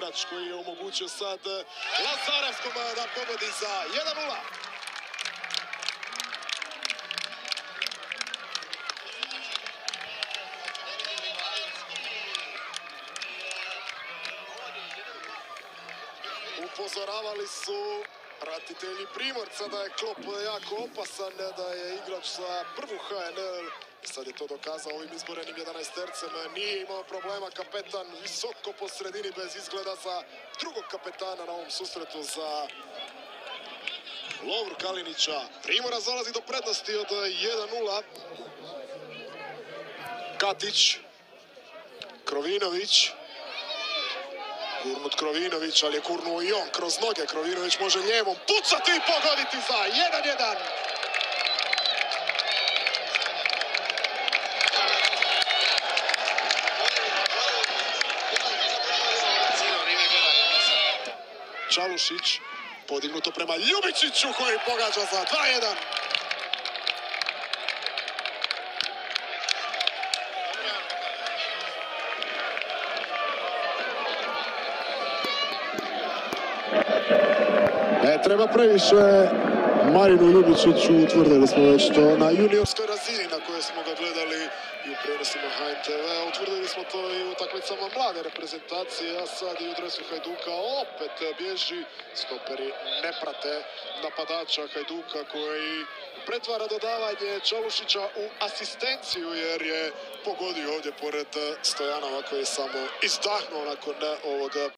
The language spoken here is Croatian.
igrač koji je omogućio sad Lazarevskom da pogodi za 1:0. Upozoravali su pratitelji Primorca da je Klop jako opasan, da je igrač za prvu HNL. Sad je to dokazao ovim izborenim 11-tercem. Nije imao problema kapetan, visoko po sredini bez izgleda za drugog kapetana na ovom susretu za Lovru Kalinića. Primorac dolazi do prednosti od 1:0. Katić, Krovinović. Gurnut Krovinović, ali je gurnuo i on kroz noge. Krovinović može lijevom pucati i pogoditi za 1:1. Čalušić, podignuto prema Ljubičiću koji pogađa za 2:1. Ne treba previše Marinu Ljubičiću, utvrdili smo već to na juniorskoj razini na kojoj smo ga gledali i u prenosima HNTV. Utvrdili smo to i u utakmicama mlade reprezentacije, a sad i u dresu Hajduka opet bježi. Stoperi ne prate napadača Hajduka koji pretvara dodavanje Čalušića u asistenciju jer je pogodio ovdje pored Stojanova koji je samo izdahnuo nakon ovog